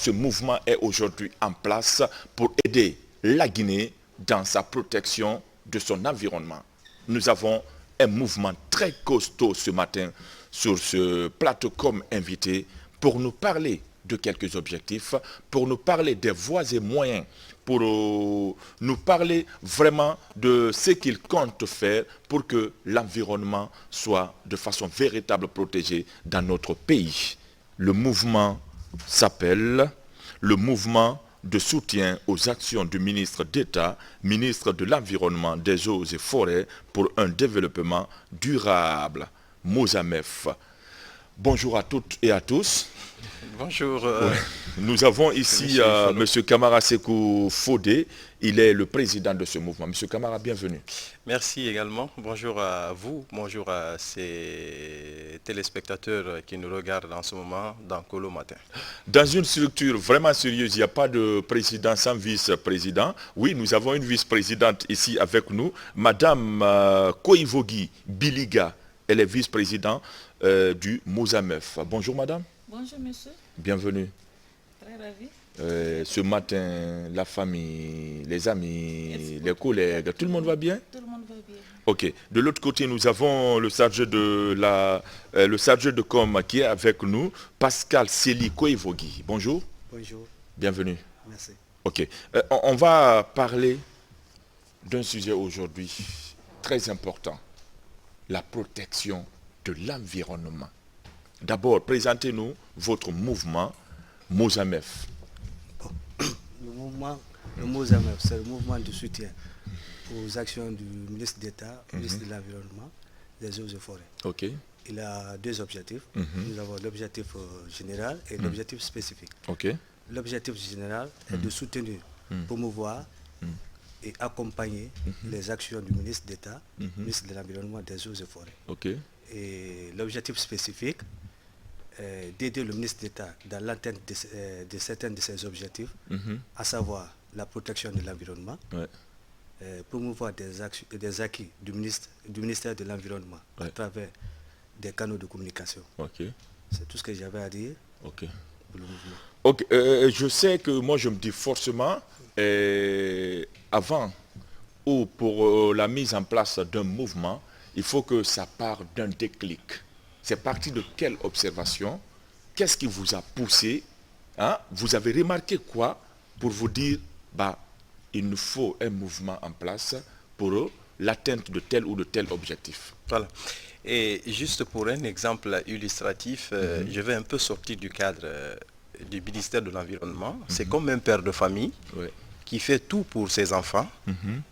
ce mouvement est aujourd'hui en place pour aider la Guinée dans sa protection de son environnement. Nous avons un mouvement très costaud ce matin sur ce plateau comme invité pour nous parler de quelques objectifs, pour nous parler des voies et moyens, pour nous parler vraiment de ce qu'il compte faire pour que l'environnement soit de façon véritable protégé dans notre pays. Le mouvement s'appelle le mouvement de soutien aux actions du ministre d'État, ministre de l'Environnement, des Eaux et Forêts pour un développement durable, Mozamef. Bonjour à toutes et à tous. Bonjour. Nous avons ici M. Kamara Sekou Fodé. Il est le président de ce mouvement. M. Kamara, bienvenue. Merci également. Bonjour à vous. Bonjour à ces téléspectateurs qui nous regardent en ce moment dans Colo Matin. Dans une structure vraiment sérieuse, il n'y a pas de président sans vice-président. Oui, nous avons une vice-présidente ici avec nous, Madame Koivogi Biliga. Elle est vice-présidente du Mozamef. Bonjour madame. Bonjour monsieur. Bienvenue. Très ravi. Ce matin, la famille, les amis, les collègues, tout le monde va bien? Tout le monde va bien. Ok. De l'autre côté, nous avons le chargé de com qui est avec nous, Pascal Seli Koivogi. Bonjour. Bonjour. Bienvenue. Merci. Ok. On va parler d'un sujet aujourd'hui très important, la protection de l'environnement. D'abord, présentez-nous votre mouvement Mozamef. Le Mozamef, c'est le mouvement de soutien aux actions du ministre d'État, ministre de l'Environnement, des Eaux et Forêts. Ok. Il a deux objectifs. Nous avons l'objectif général et l'objectif spécifique. Ok. L'objectif général est de soutenir, promouvoir et accompagner les actions du ministre d'État, ministre de l'Environnement, des Eaux et Forêts. Ok. Et l'objectif spécifique est d'aider le ministre d'État dans l'atteinte de certains de ses objectifs, à savoir la protection de l'environnement, promouvoir des acquis du ministère de l'Environnement à travers des canaux de communication. Ok. C'est tout ce que j'avais à dire Ok. pour le mouvement. Ok. Je sais que moi je me dis forcément, avant ou pour la mise en place d'un mouvement, il faut que ça parte d'un déclic. C'est parti de quelle observation? Qu'est-ce qui vous a poussé? Vous avez remarqué quoi pour vous dire, il nous faut un mouvement en place pour l'atteinte de tel ou de tel objectif? Voilà. Et juste pour un exemple illustratif, je vais un peu sortir du cadre du ministère de l'Environnement. C'est comme un père de famille qui fait tout pour ses enfants,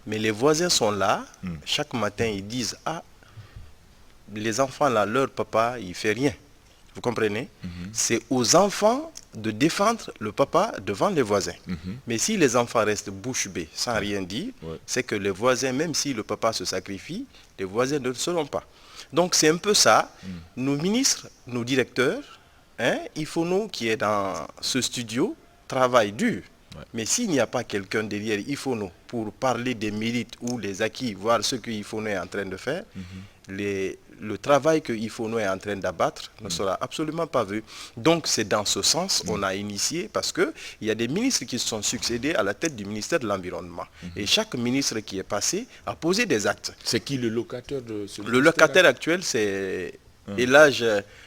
mais les voisins sont là. Chaque matin, ils disent, les enfants là, leur papa, il fait rien. Vous comprenez? C'est aux enfants de défendre le papa devant les voisins. Mais si les enfants restent bouche bée sans rien dire, c'est que les voisins, même si le papa se sacrifie, les voisins ne le seront pas. Donc c'est un peu ça. Nos ministres, nos directeurs, il faut nous qui est dans ce studio, travaillent dur. Mais s'il n'y a pas quelqu'un derrière, il faut nous, pour parler des mérites ou les acquis, voir ce qu'il faut nous est en train de faire, le travail que IFONO est en train d'abattre ne sera absolument pas vu. Donc c'est dans ce sens qu'on a initié, parce qu'il y a des ministres qui se sont succédés à la tête du ministère de l'Environnement. Et chaque ministre qui est passé a posé des actes. C'est qui le locataire de ce ministère? Le locataire actuel, c'est Elhadj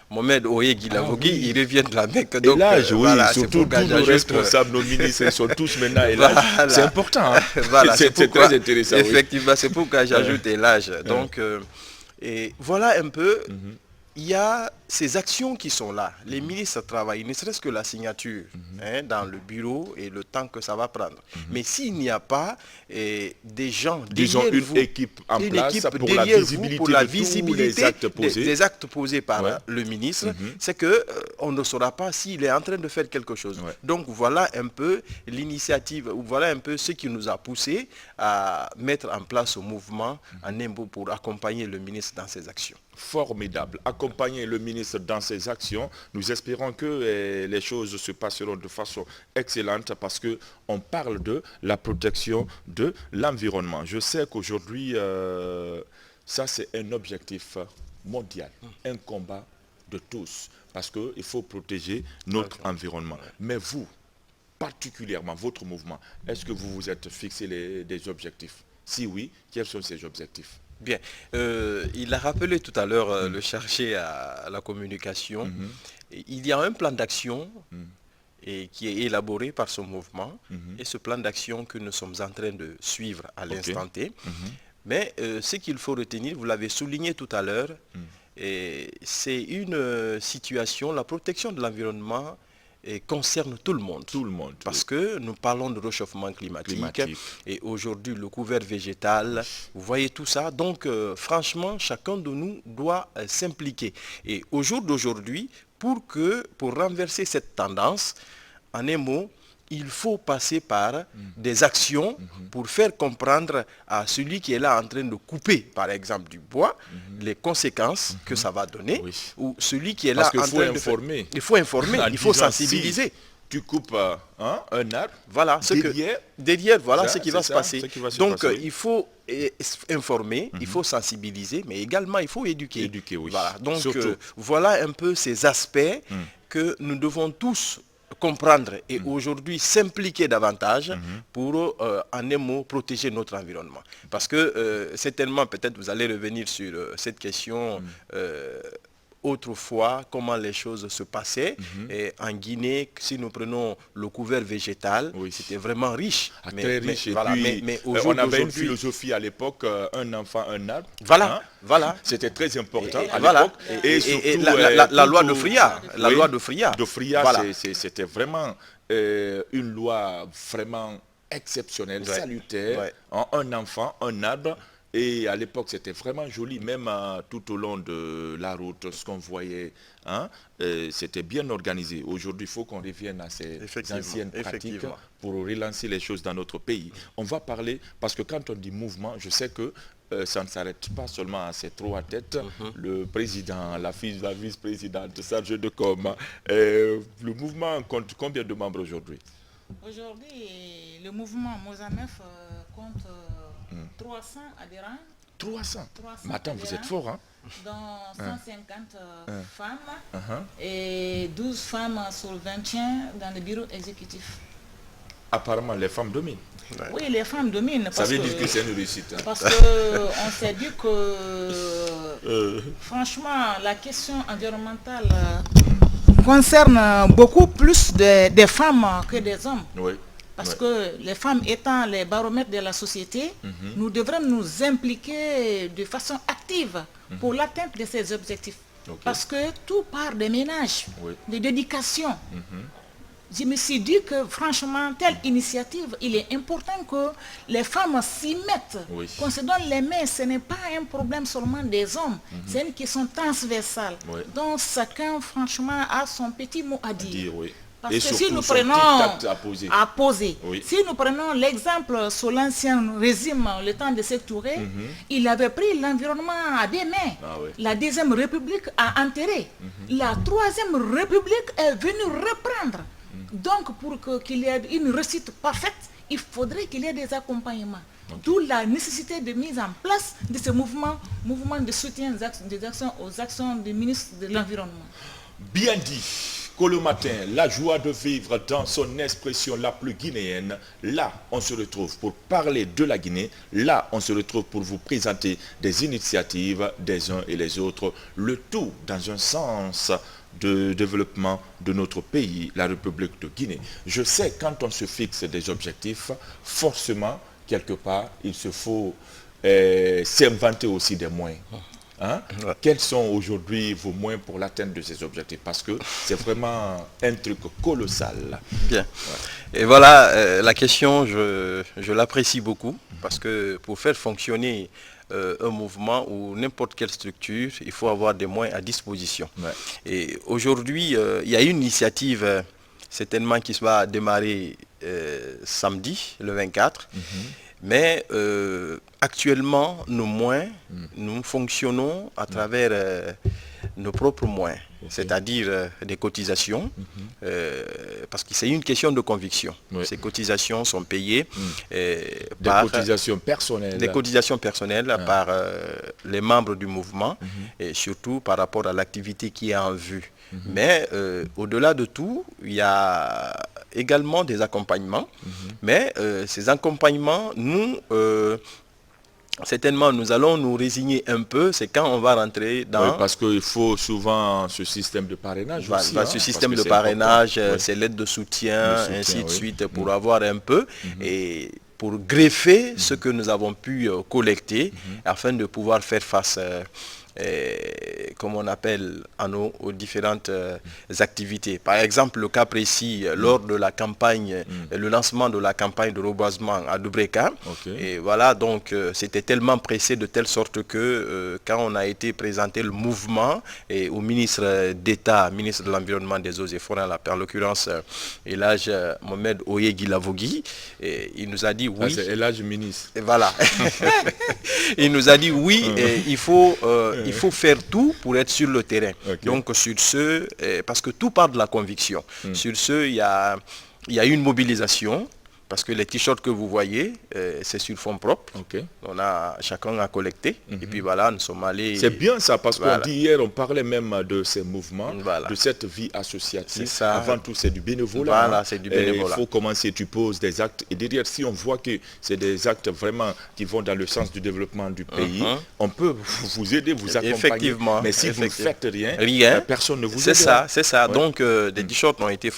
Mohamed Oye Guilavogui, il revient de la Mecque. Donc, Elhadj, oui, voilà, surtout tous nos responsables, nos ministres sont tous maintenant Elhadj. Voilà. C'est important, voilà, c'est très intéressant. Effectivement, c'est pourquoi j'ajoute Elhadj. Donc, et voilà un peu, il y a ces actions qui sont là. Les ministres travaillent, ne serait-ce que la signature dans le bureau et le temps que ça va prendre. Mais s'il n'y a pas des gens, disons une équipe en place pour la visibilité, des actes posés par le ministre, c'est qu'on ne saura pas s'il est en train de faire quelque chose. Donc voilà un peu l'initiative, voilà un peu ce qui nous a poussé à mettre en place ce mouvement en un mot pour accompagner le ministre dans ses actions. Formidable. Accompagner le ministre dans ses actions. Nous espérons que les choses se passeront de façon excellente parce qu'on parle de la protection de l'environnement. Je sais qu'aujourd'hui, ça c'est un objectif mondial, un combat de tous parce qu'il faut protéger notre environnement. Mais vous, particulièrement votre mouvement, est-ce que vous vous êtes fixé des objectifs? Si oui, quels sont ces objectifs? Bien, il a rappelé tout à l'heure le chargé à la communication. Il y a un plan d'action qui est élaboré par ce mouvement et ce plan d'action que nous sommes en train de suivre à l'instant T. Mais ce qu'il faut retenir, vous l'avez souligné tout à l'heure, c'est une situation, la protection de l'environnement concerne tout le monde. Tout le monde. Parce que nous parlons de réchauffement climatique. Et aujourd'hui le couvert végétal, vous voyez tout ça. Donc franchement, chacun de nous doit s'impliquer. Et au jour d'aujourd'hui, pour renverser cette tendance, en un mot, il faut passer par des actions pour faire comprendre à celui qui est là en train de couper, par exemple, du bois, les conséquences que ça va donner, ou celui qui est là en train de faire... Il faut informer, il faut sensibiliser. Si tu coupes un arbre, voilà, derrière, voilà ce qui va se passer. Donc, il faut informer, il faut sensibiliser, mais également, il faut éduquer. Voilà. Donc, voilà un peu ces aspects que nous devons tous comprendre et aujourd'hui s'impliquer davantage pour, en un mot, protéger notre environnement. Parce que certainement, peut-être vous allez revenir sur cette question autrefois, comment les choses se passaient. Et en Guinée, si nous prenons le couvert végétal, c'était vraiment riche. Très riche. Voilà, mais on avait une philosophie à l'époque, un enfant, un arbre. Voilà, voilà. C'était très important à voilà. l'époque. Et surtout, la loi de Fria. La loi de Fria. Voilà. C'était vraiment une loi vraiment exceptionnelle, salutaire. Un enfant, un arbre. Et à l'époque, c'était vraiment joli, même tout au long de la route, ce qu'on voyait, c'était bien organisé. Aujourd'hui, il faut qu'on revienne à ces anciennes pratiques pour relancer les choses dans notre pays. On va parler, parce que quand on dit mouvement, je sais que ça ne s'arrête pas seulement à ces trois têtes, le président, la vice-présidente, chargé de com. Le mouvement compte combien de membres aujourd'hui? Aujourd'hui, le mouvement Mozamef compte 300 adhérents. 300. Mais attends, vous êtes fort, hein? Dont 150 femmes et 12 femmes sur le 21 dans le bureau exécutif. Apparemment, les femmes dominent. Oui, les femmes dominent. Ça veut dire que c'est une réussite. Parce qu'on s'est dit que, franchement, la question environnementale concerne beaucoup plus des femmes que des hommes. Oui. Parce que les femmes étant les baromètres de la société, nous devrons nous impliquer de façon active pour l'atteinte de ces objectifs. Parce que tout part des ménages, de l'éducation. Je me suis dit que franchement, telle initiative, il est important que les femmes s'y mettent. Qu'on se donne les mains, ce n'est pas un problème seulement des hommes, c'est une question transversale. Donc chacun franchement a son petit mot à dire. Parce que si nous prenons si nous prenons l'exemple sur l'ancien régime, le temps de Sékou Touré, il avait pris l'environnement à des mains. La deuxième république a enterré. La troisième république est venue reprendre. Donc pour qu'il y ait une réussite parfaite, il faudrait qu'il y ait des accompagnements. D'où la nécessité de mise en place de ce mouvement de soutien des actions aux actions du ministre de l'Environnement. Bien dit. Que le matin, la joie de vivre dans son expression la plus guinéenne, là on se retrouve pour parler de la Guinée, là on se retrouve pour vous présenter des initiatives des uns et les autres, le tout dans un sens de développement de notre pays, la République de Guinée. Je sais, quand on se fixe des objectifs, forcément, quelque part, il se faut s'inventer aussi des moyens. Quels sont aujourd'hui vos moyens pour l'atteinte de ces objectifs? Parce que c'est vraiment un truc colossal. Bien. Et voilà, la question, je l'apprécie beaucoup, parce que pour faire fonctionner un mouvement ou n'importe quelle structure, il faut avoir des moyens à disposition. Et aujourd'hui, il y a une initiative certainement qui va démarrer samedi, le 24. Mais actuellement, nous fonctionnons à travers nos propres moyens, c'est-à-dire des cotisations, parce que c'est une question de conviction. Ces cotisations sont payées par des cotisations personnelles, par les membres du mouvement, et surtout par rapport à l'activité qui est en vue. Mais au-delà de tout, il y a également des accompagnements, mais ces accompagnements, nous... certainement, nous allons nous résigner un peu, c'est quand on va rentrer dans... Oui, parce qu'il faut souvent ce système de parrainage aussi. Ce système de parrainage, c'est l'aide de soutien, ainsi de suite, pour avoir un peu, et pour greffer ce que nous avons pu collecter, afin de pouvoir faire face... comme on appelle aux différentes activités. Par exemple, le cas précis, lors de la campagne, le lancement de la campagne de reboisement à Dubreka, et voilà, donc c'était tellement pressé de telle sorte que quand on a été présenté le mouvement et au ministre d'État, ministre de l'Environnement, des Eaux et Forêts, en l'occurrence Elhadj Mohamed Oye Guilavogui, il nous a dit oui. C'est Elhadj ministre. Et voilà. Il nous a dit oui, il faut faire tout pour être sur le terrain. Donc sur ce, parce que tout part de la conviction. Sur ce, il y a une mobilisation, parce que les t-shirts que vous voyez, c'est sur fonds propres. Chacun a collecté. Et puis voilà, nous sommes allés... C'est bien ça, parce qu'on dit hier, on parlait même de ces mouvements, de cette vie associative. Avant tout, c'est du bénévolat. Voilà, c'est du bénévolat. Il faut commencer, tu poses des actes. Et derrière, si on voit que c'est des actes vraiment qui vont dans le sens du développement du pays, on peut vous aider, vous accompagner. Effectivement. Mais si vous ne faites rien, personne ne vous aide. C'est ça. Donc, des t-shirts ont été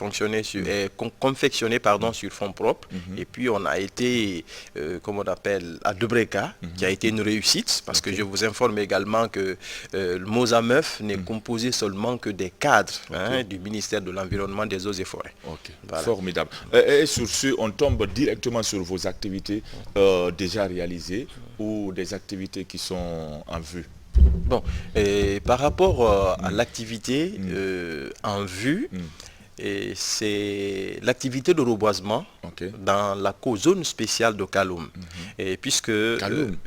confectionnés sur fonds propres. Et puis on a été, comme on appelle, à Dubreka, qui a été une réussite, parce que je vous informe également que le Mozameuf n'est composé seulement que des cadres du ministère de l'Environnement, des Eaux et Forêts. Voilà. Formidable. Et sur ce, on tombe directement sur vos activités déjà réalisées ou des activités qui sont en vue. Bon, et par rapport à l'activité en vue, et c'est l'activité de reboisement dans la zone spéciale de Kaloum. Et puisque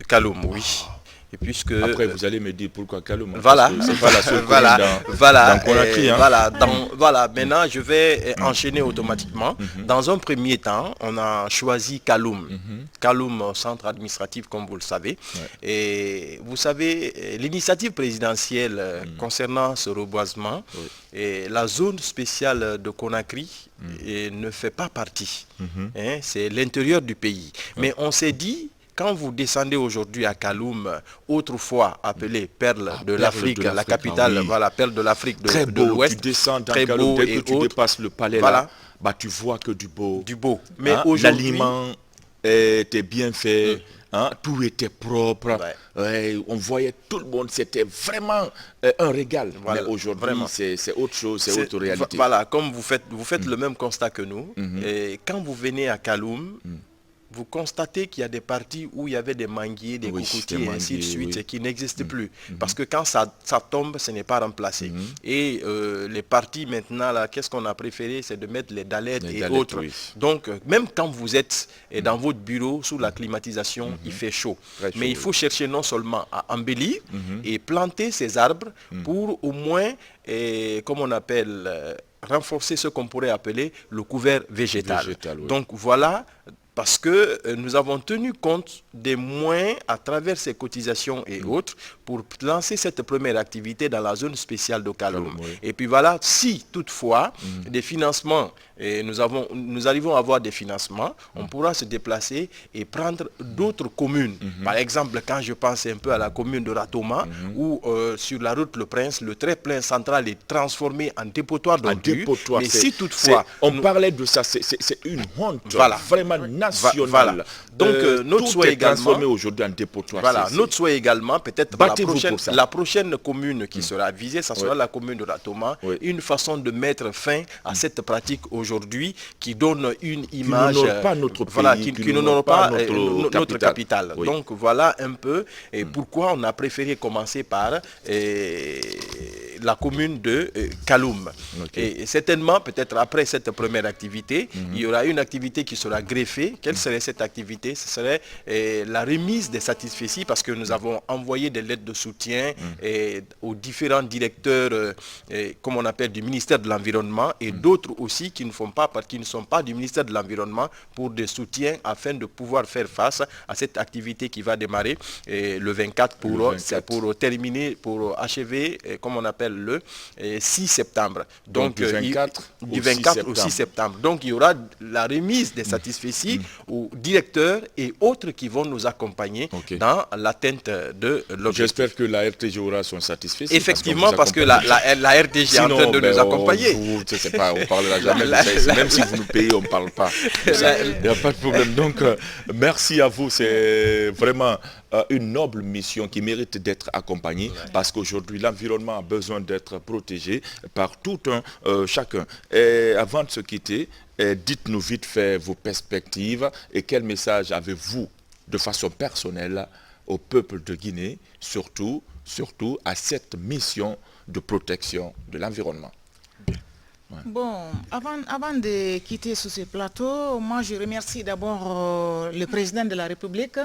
Kaloum, oui. Et puisque après vous allez me dire pourquoi Kaloum. Voilà, c'est pas la seule voilà. Maintenant je vais enchaîner automatiquement. Dans un premier temps, on a choisi Kaloum. Kaloum, centre administratif, comme vous le savez. Et vous savez, l'initiative présidentielle concernant ce reboisement, et la zone spéciale de Conakry ne fait pas partie. C'est l'intérieur du pays. Mais on s'est dit, quand vous descendez aujourd'hui à Kaloum, autrefois appelée Perle de l'Afrique, la capitale, Perle de l'Afrique de l'Ouest. Tu descends dans Kaloum, dès que tu dépasses le palais là, tu vois que du beau. Mais aujourd'hui, l'aliment était bien fait, tout était propre. On voyait tout le monde, c'était vraiment un régal. Mais aujourd'hui, c'est autre chose, c'est autre réalité. Voilà, comme vous faites le même constat que nous. Et quand vous venez à Kaloum, vous constatez qu'il y a des parties où il y avait des manguiers, des cocotiers, et ainsi de suite, qui n'existent plus. Parce que quand ça tombe, ce n'est pas remplacé. Et les parties maintenant, là, qu'est-ce qu'on a préféré, c'est de mettre les dallettes et autres. Donc, même quand vous êtes dans votre bureau, sous la climatisation, il fait chaud. Mais il faut chercher non seulement à embellir et planter ces arbres pour au moins, comme on appelle, renforcer ce qu'on pourrait appeler le couvert végétal. Donc voilà, parce que nous avons tenu compte des moyens à travers ces cotisations et autres pour lancer cette première activité dans la zone spéciale de Kaloum. Et puis voilà, si toutefois des financements, et nous arrivons à avoir des financements, on pourra se déplacer et prendre d'autres communes. Par exemple, quand je pense un peu à la commune de Ratoma, où sur la route Le Prince, le trait-plein central est transformé en dépotoir d'ordures. Mais si toutefois... On parlait de ça, c'est une honte vraiment nationale. Donc notre souhait également... transformé aujourd'hui en dépotoir. Notre souhait également, peut-être la prochaine commune qui sera visée, ça sera la commune de Ratoma, une façon de mettre fin à cette pratique aujourd'hui qui donne une image qui n'honore pas notre capitale. Donc voilà un peu pourquoi on a préféré commencer par la commune de Kaloum. Et certainement, peut-être après cette première activité, il y aura une activité qui sera greffée. Quelle serait cette activité? Ce serait la remise des satisfecits, parce que nous avons envoyé des lettres de soutien aux différents directeurs, comme on appelle, du ministère de l'Environnement, et d'autres aussi qui ne sont pas du ministère de l'Environnement, pour des soutiens afin de pouvoir faire face à cette activité qui va démarrer le 24 pour terminer, pour achever, comme on appelle, le 6 septembre. Donc du 24, au 6 septembre. Donc il y aura la remise des satisfecits aux directeurs et autres qui vont nous accompagner dans l'atteinte de l'objectif. J'espère que la RTG aura son satisfecit. Effectivement, parce que la RTG est en train de nous accompagner. On ne parlera jamais de ça. Même si vous nous payez, on ne parle pas. Il n'y a pas de problème. Donc, merci à vous. C'est vraiment une noble mission qui mérite d'être accompagnée, parce qu'aujourd'hui, l'environnement a besoin d'être protégé par tout chacun. Et avant de se quitter, dites-nous vite fait vos perspectives et quel message avez-vous de façon personnelle au peuple de Guinée, surtout à cette mission de protection de l'environnement. Bon, avant de quitter sur ce plateau, moi je remercie d'abord le président de la République,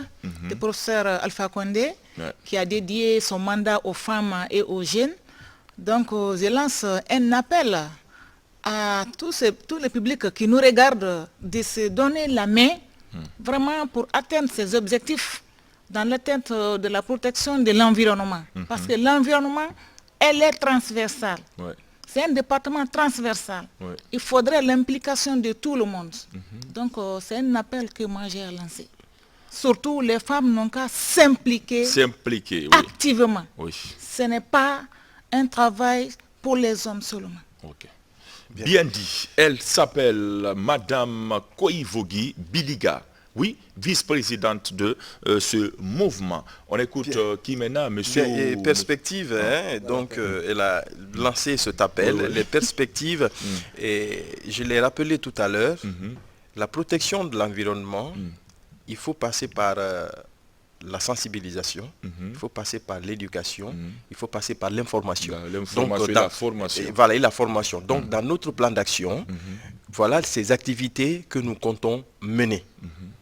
le professeur Alpha Condé, qui a dédié son mandat aux femmes et aux jeunes. Donc je lance un appel à tous les publics qui nous regardent de se donner la main vraiment pour atteindre ces objectifs dans l'atteinte de la protection de l'environnement. Parce que l'environnement, elle est transversale. C'est un département transversal. Il faudrait l'implication de tout le monde. Donc, c'est un appel que moi j'ai lancé. Surtout, les femmes n'ont qu'à s'impliquer activement. Ce n'est pas un travail pour les hommes seulement. Bien dit. Elle s'appelle Madame Koivogi Biliga. Oui, vice-présidente de ce mouvement. On écoute qui maintenant, monsieur... Perspectives, donc elle a lancé cet appel, les perspectives, et je l'ai rappelé tout à l'heure, la protection de l'environnement, il faut passer par la sensibilisation, il faut passer par l'éducation, il faut passer par l'information. Et la formation. Voilà, et la formation. Donc, dans notre plan d'action, voilà ces activités que nous comptons mener.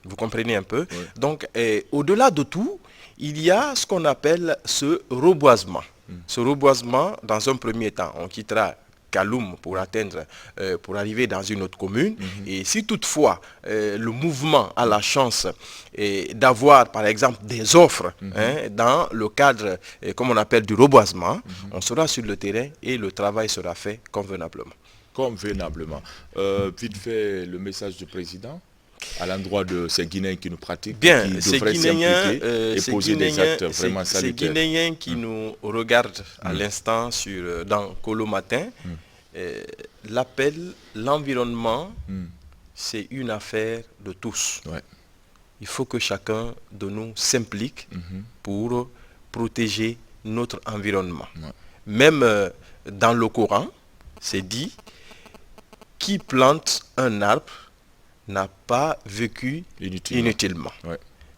Vous comprenez un peu? Donc, au-delà de tout, il y a ce qu'on appelle ce reboisement. Ce reboisement, dans un premier temps, on quittera Kaloum pour arriver dans une autre commune. Et si toutefois le mouvement a la chance d'avoir par exemple des offres dans le cadre, comme on appelle, du reboisement, on sera sur le terrain et le travail sera fait convenablement. Vite fait, le message du président à l'endroit de ces Guinéens qui nous pratiquent, bien, qui devraient s'impliquer et poser des actes vraiment salutaires. Ces Guinéens qui nous regardent à l'instant dans Colo Matin, l'appel, l'environnement, c'est une affaire de tous. Il faut que chacun de nous s'implique pour protéger notre environnement. Même dans le Coran, c'est dit, qui plante un arbre n'a pas vécu inutilement.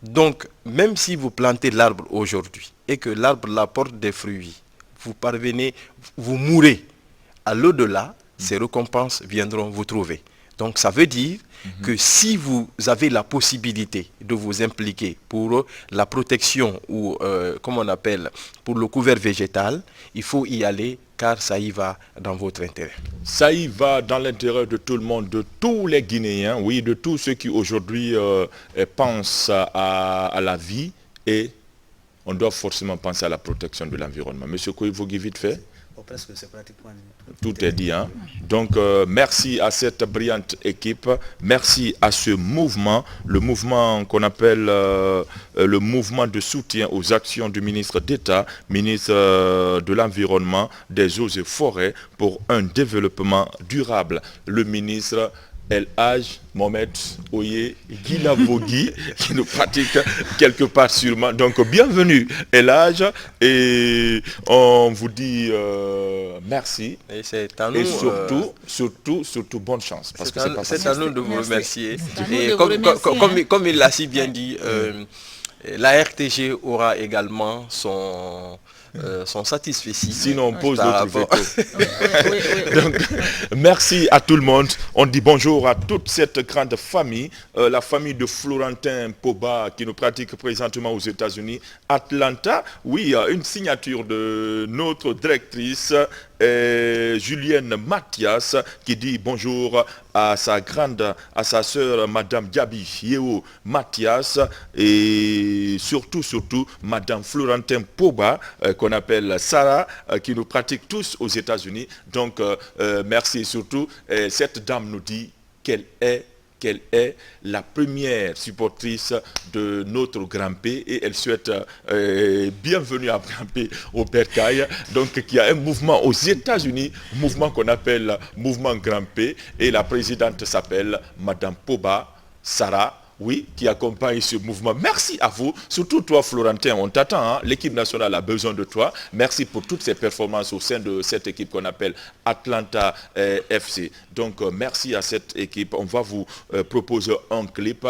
Donc, même si vous plantez l'arbre aujourd'hui et que l'arbre apporte des fruits, vous parvenez, vous mourrez. À l'au-delà, ces récompenses viendront vous trouver. Donc, ça veut dire que si vous avez la possibilité de vous impliquer pour la protection ou, comme on appelle, pour le couvert végétal, il faut y aller, car ça y va dans votre intérêt. Ça y va dans l'intérêt de tout le monde, de tous les Guinéens, oui, de tous ceux qui aujourd'hui pensent à la vie, et on doit forcément penser à la protection de l'environnement. Monsieur Koivogi, vite fait. Presque, c'est pratiquement tout est dit. Donc, merci à cette brillante équipe. Merci à ce mouvement, le mouvement qu'on appelle le mouvement de soutien aux actions du ministre d'État, ministre de l'Environnement, des Eaux et Forêts pour un développement durable. Le ministre El Hadj Mohamed Oye Guilavogui qui nous pratique quelque part sûrement. Donc bienvenue El Hadj, et on vous dit merci et surtout bonne chance, parce que c'est à nous de vous remercier. Et comme il l'a si bien dit, La RTG aura également son satisfait. Sinon, on pose notre veto. Donc, merci à tout le monde. On dit bonjour à toute cette grande famille, la famille de Florentin Poba qui nous pratique présentement aux États-Unis, Atlanta. Oui, une signature de notre directrice, Julienne Mathias, qui dit bonjour à sa sœur Madame Gabi Yeo Mathias et surtout Madame Florentin Poba, qu'on appelle Sarah, qui nous pratique tous aux États-Unis. Donc, merci. Et surtout, cette dame nous dit qu'elle est la première supportrice de notre Grand P et elle souhaite bienvenue à Grand P au Bercail. Donc, il y a un mouvement aux États-Unis, mouvement qu'on appelle mouvement Grand P, et la présidente s'appelle Madame Poba Sarah. Oui, qui accompagne ce mouvement. Merci à vous, surtout toi Florentin, on t'attend, hein? L'équipe nationale a besoin de toi. Merci pour toutes ces performances au sein de cette équipe qu'on appelle Atlanta FC. Donc merci à cette équipe. On va vous proposer un clip.